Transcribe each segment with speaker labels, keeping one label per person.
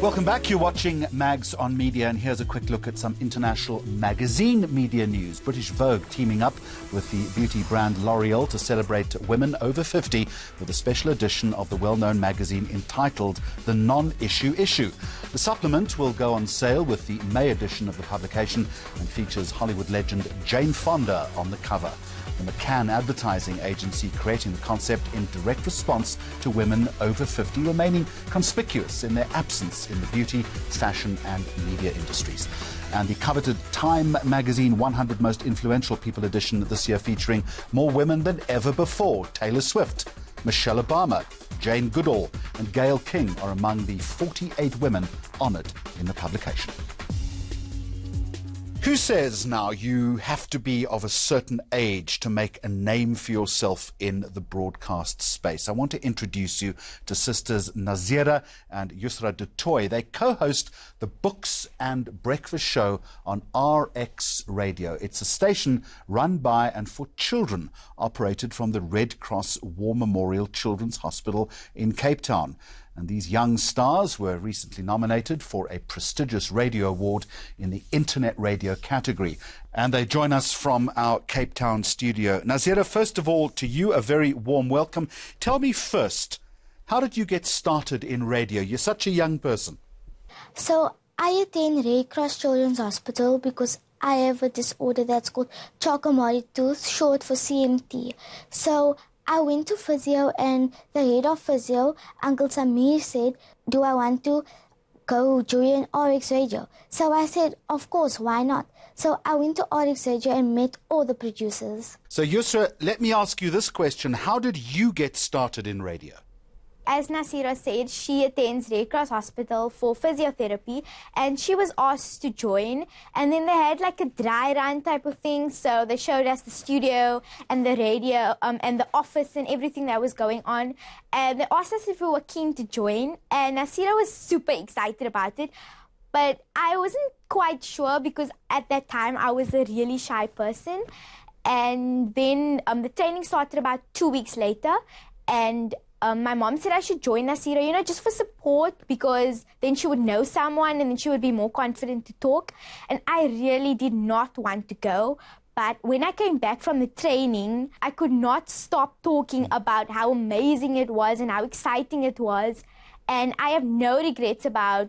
Speaker 1: Welcome back. You're watching Mags on Media, and here's a quick look at some international magazine media news. British Vogue teaming up with the beauty brand L'Oreal to celebrate women over 50 with a special edition of the well-known magazine entitled The Non-Issue Issue. The supplement will go on sale with the May edition of the publication and features Hollywood legend Jane Fonda on the cover. The McCann advertising agency creating the concept in direct response to women over 50 remaining conspicuous in their absence in the beauty, fashion and media industries. And the coveted Time magazine 100 Most Influential People edition this year featuring more women than ever before. Taylor Swift, Michelle Obama, Jane Goodall and Gayle King are among the 48 women honoured in the publication. Who says now you have to be of a certain age to make a name for yourself in the broadcast space? I want to introduce you to sisters Naseerah and Yusrah de Toit. They co-host the Books and Breakfast show on RX Radio. It's a station run by and for children, operated from the Red Cross War Memorial Children's Hospital in Cape Town. And these young stars were recently nominated for a prestigious radio award in the Internet Radio category. And they join us from our Cape Town studio. Naseerah, first of all, to you, a very warm welcome. Tell me first, how did you get started in radio? You're such a young person.
Speaker 2: So I attend Red Cross Children's Hospital because I have a disorder that's called Charcot-Marie Tooth, short for CMT. So I went to physio and the head of physio, Uncle Samir, said, do I want to go join RX Radio? So I said, of course, why not? So I went to RX Radio and met all the producers.
Speaker 1: So Yusrah, let me ask you this question. How did you get started in radio?
Speaker 3: As Naseerah said, she attends Red Cross Hospital for physiotherapy and she was asked to join, and then they had like a dry run type of thing, so they showed us the studio and the radio and the office and everything that was going on, and they asked us if we were keen to join, and Naseerah was super excited about it, but I wasn't quite sure because at that time I was a really shy person. And then the training started about 2 weeks later, and my mom said I should join Naseerah, just for support, because then she would know someone and then she would be more confident to talk. And I really did not want to go. But when I came back from the training, I could not stop talking about how amazing it was and how exciting it was. And I have no regrets about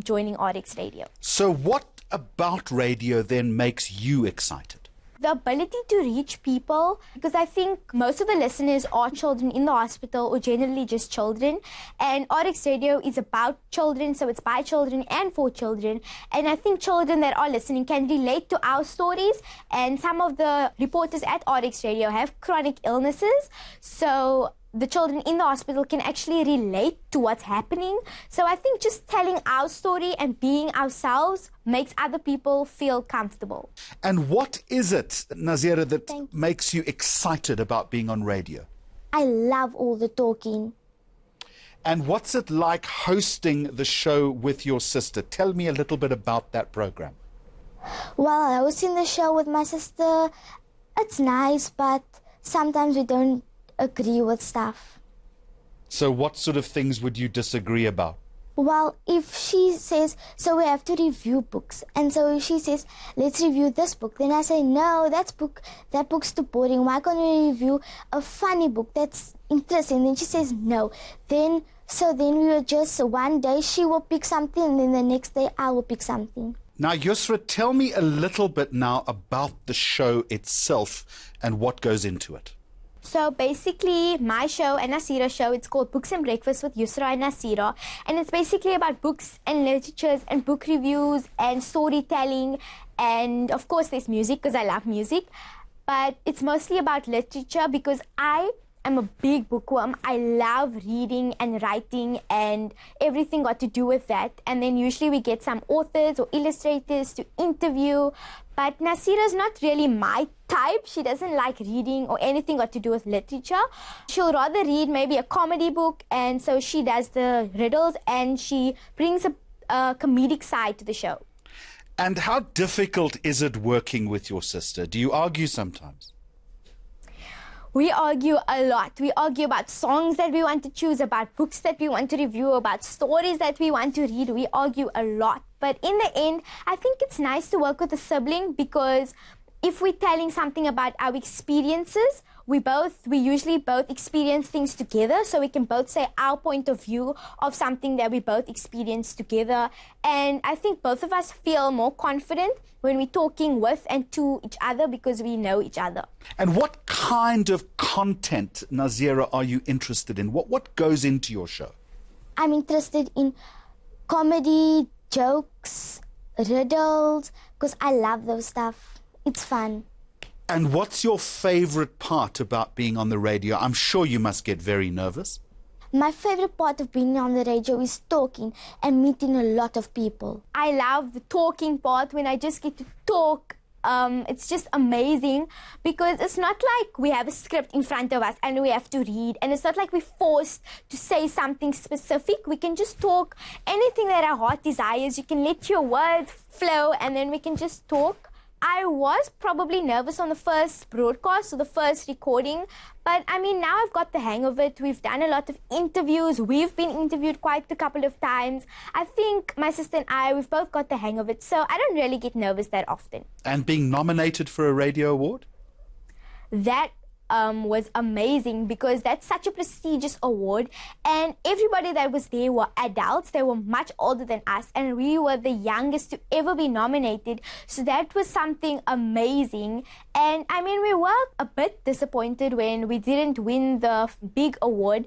Speaker 3: joining RX Radio.
Speaker 1: So what about radio then makes you excited?
Speaker 3: The ability to reach people, because I think most of the listeners are children in the hospital or generally just children, and RX Radio is about children, so it's by children and for children, and I think children that are listening can relate to our stories, and some of the reporters at RX Radio have chronic illnesses, so the children in the hospital can actually relate to what's happening. So I think just telling our story and being ourselves makes other people feel comfortable.
Speaker 1: And what is it, Naseerah, that makes you excited about being on radio?
Speaker 2: I love all the talking.
Speaker 1: And what's it like hosting the show with your sister? Tell me a little bit about that program.
Speaker 2: Well, hosting the show with my sister, it's nice, but sometimes we don't agree with stuff.
Speaker 1: So what sort of things would you disagree about?
Speaker 2: Well, if she says, so we have to review books, and so if she says, let's review this book, then I say, no, that book's too boring. Why can't we review a funny book that's interesting? Then she says, no. Then we will just, one day she will pick something, and then the next day I will pick something.
Speaker 1: Now, Yusrah, tell me a little bit now about the show itself and what goes into it.
Speaker 3: So basically, my show and Naseerah's show, it's called Books and Breakfast with Yusrah and Naseerah. And it's basically about books and literatures and book reviews and storytelling. And of course, there's music because I love music. But it's mostly about literature because I am a big bookworm. I love reading and writing and everything got to do with that. And then usually we get some authors or illustrators to interview. But Naseerah's not really my type. She doesn't like reading or anything got to do with literature. She'll rather read maybe a comedy book, and so she does the riddles and she brings a comedic side to the show.
Speaker 1: And how difficult is it working with your sister? Do you argue sometimes?
Speaker 3: We argue a lot. We argue about songs that we want to choose, about books that we want to review, about stories that we want to read. We argue a lot. But in the end, I think it's nice to work with a sibling, because if we're telling something about our experiences, we usually both experience things together, so we can both say our point of view of something that we both experienced together. And I think both of us feel more confident when we're talking with and to each other, because we know each other.
Speaker 1: And what kind of content, Naseerah, are you interested in? What goes into your show?
Speaker 2: I'm interested in comedy, jokes, riddles, because I love those stuff. It's fun.
Speaker 1: And what's your favorite part about being on the radio? I'm sure you must get very nervous.
Speaker 2: My favorite part of being on the radio is talking and meeting a lot of people.
Speaker 3: I love the talking part, when I just get to talk. It's just amazing, because it's not like we have a script in front of us and we have to read, and it's not like we're forced to say something specific. We can just talk anything that our heart desires. You can let your words flow, and then we can just talk. I was probably nervous on the first broadcast or the first recording, but I mean, now I've got the hang of it. We've done a lot of interviews. We've been interviewed quite a couple of times. I think my sister and I, we've both got the hang of it, so I don't really get nervous that often.
Speaker 1: And being nominated for a radio award?
Speaker 3: That was amazing, because that's such a prestigious award, and everybody that was there were adults. They were much older than us, and we were the youngest to ever be nominated, so that was something amazing. And I mean, we were a bit disappointed when we didn't win the big award,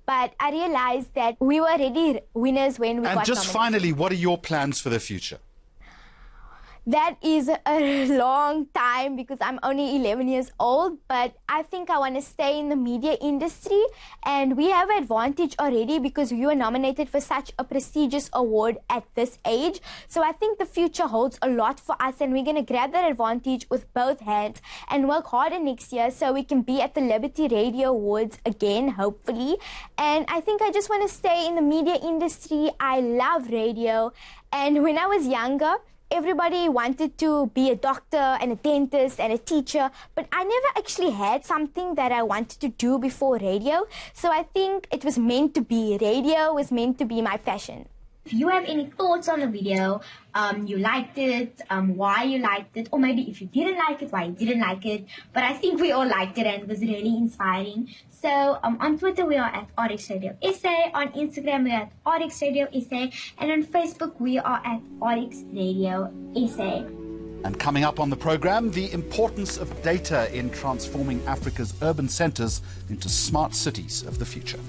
Speaker 3: but I realized that we were already winners when we got nominated.
Speaker 1: And just finally, what are your plans for the future?
Speaker 3: That is a long time, because I'm only 11 years old, but I think I want to stay in the media industry, and we have an advantage already because we were nominated for such a prestigious award at this age. So I think the future holds a lot for us, and we're going to grab that advantage with both hands and work harder next year so we can be at the Liberty Radio Awards again, hopefully. And I think I just want to stay in the media industry. I love radio, and when I was younger, everybody wanted to be a doctor and a dentist and a teacher, but I never actually had something that I wanted to do before radio. So I think it was meant to be. Radio was meant to be my passion.
Speaker 4: If you have any thoughts on the video, you liked it, why you liked it, or maybe if you didn't like it, why you didn't like it. But I think we all liked it and it was really inspiring. So on Twitter we are at RX Radio SA, on Instagram we are at RX Radio SA, and on Facebook we are at RX Radio SA.
Speaker 1: And coming up on the program, the importance of data in transforming Africa's urban centres into smart cities of the future.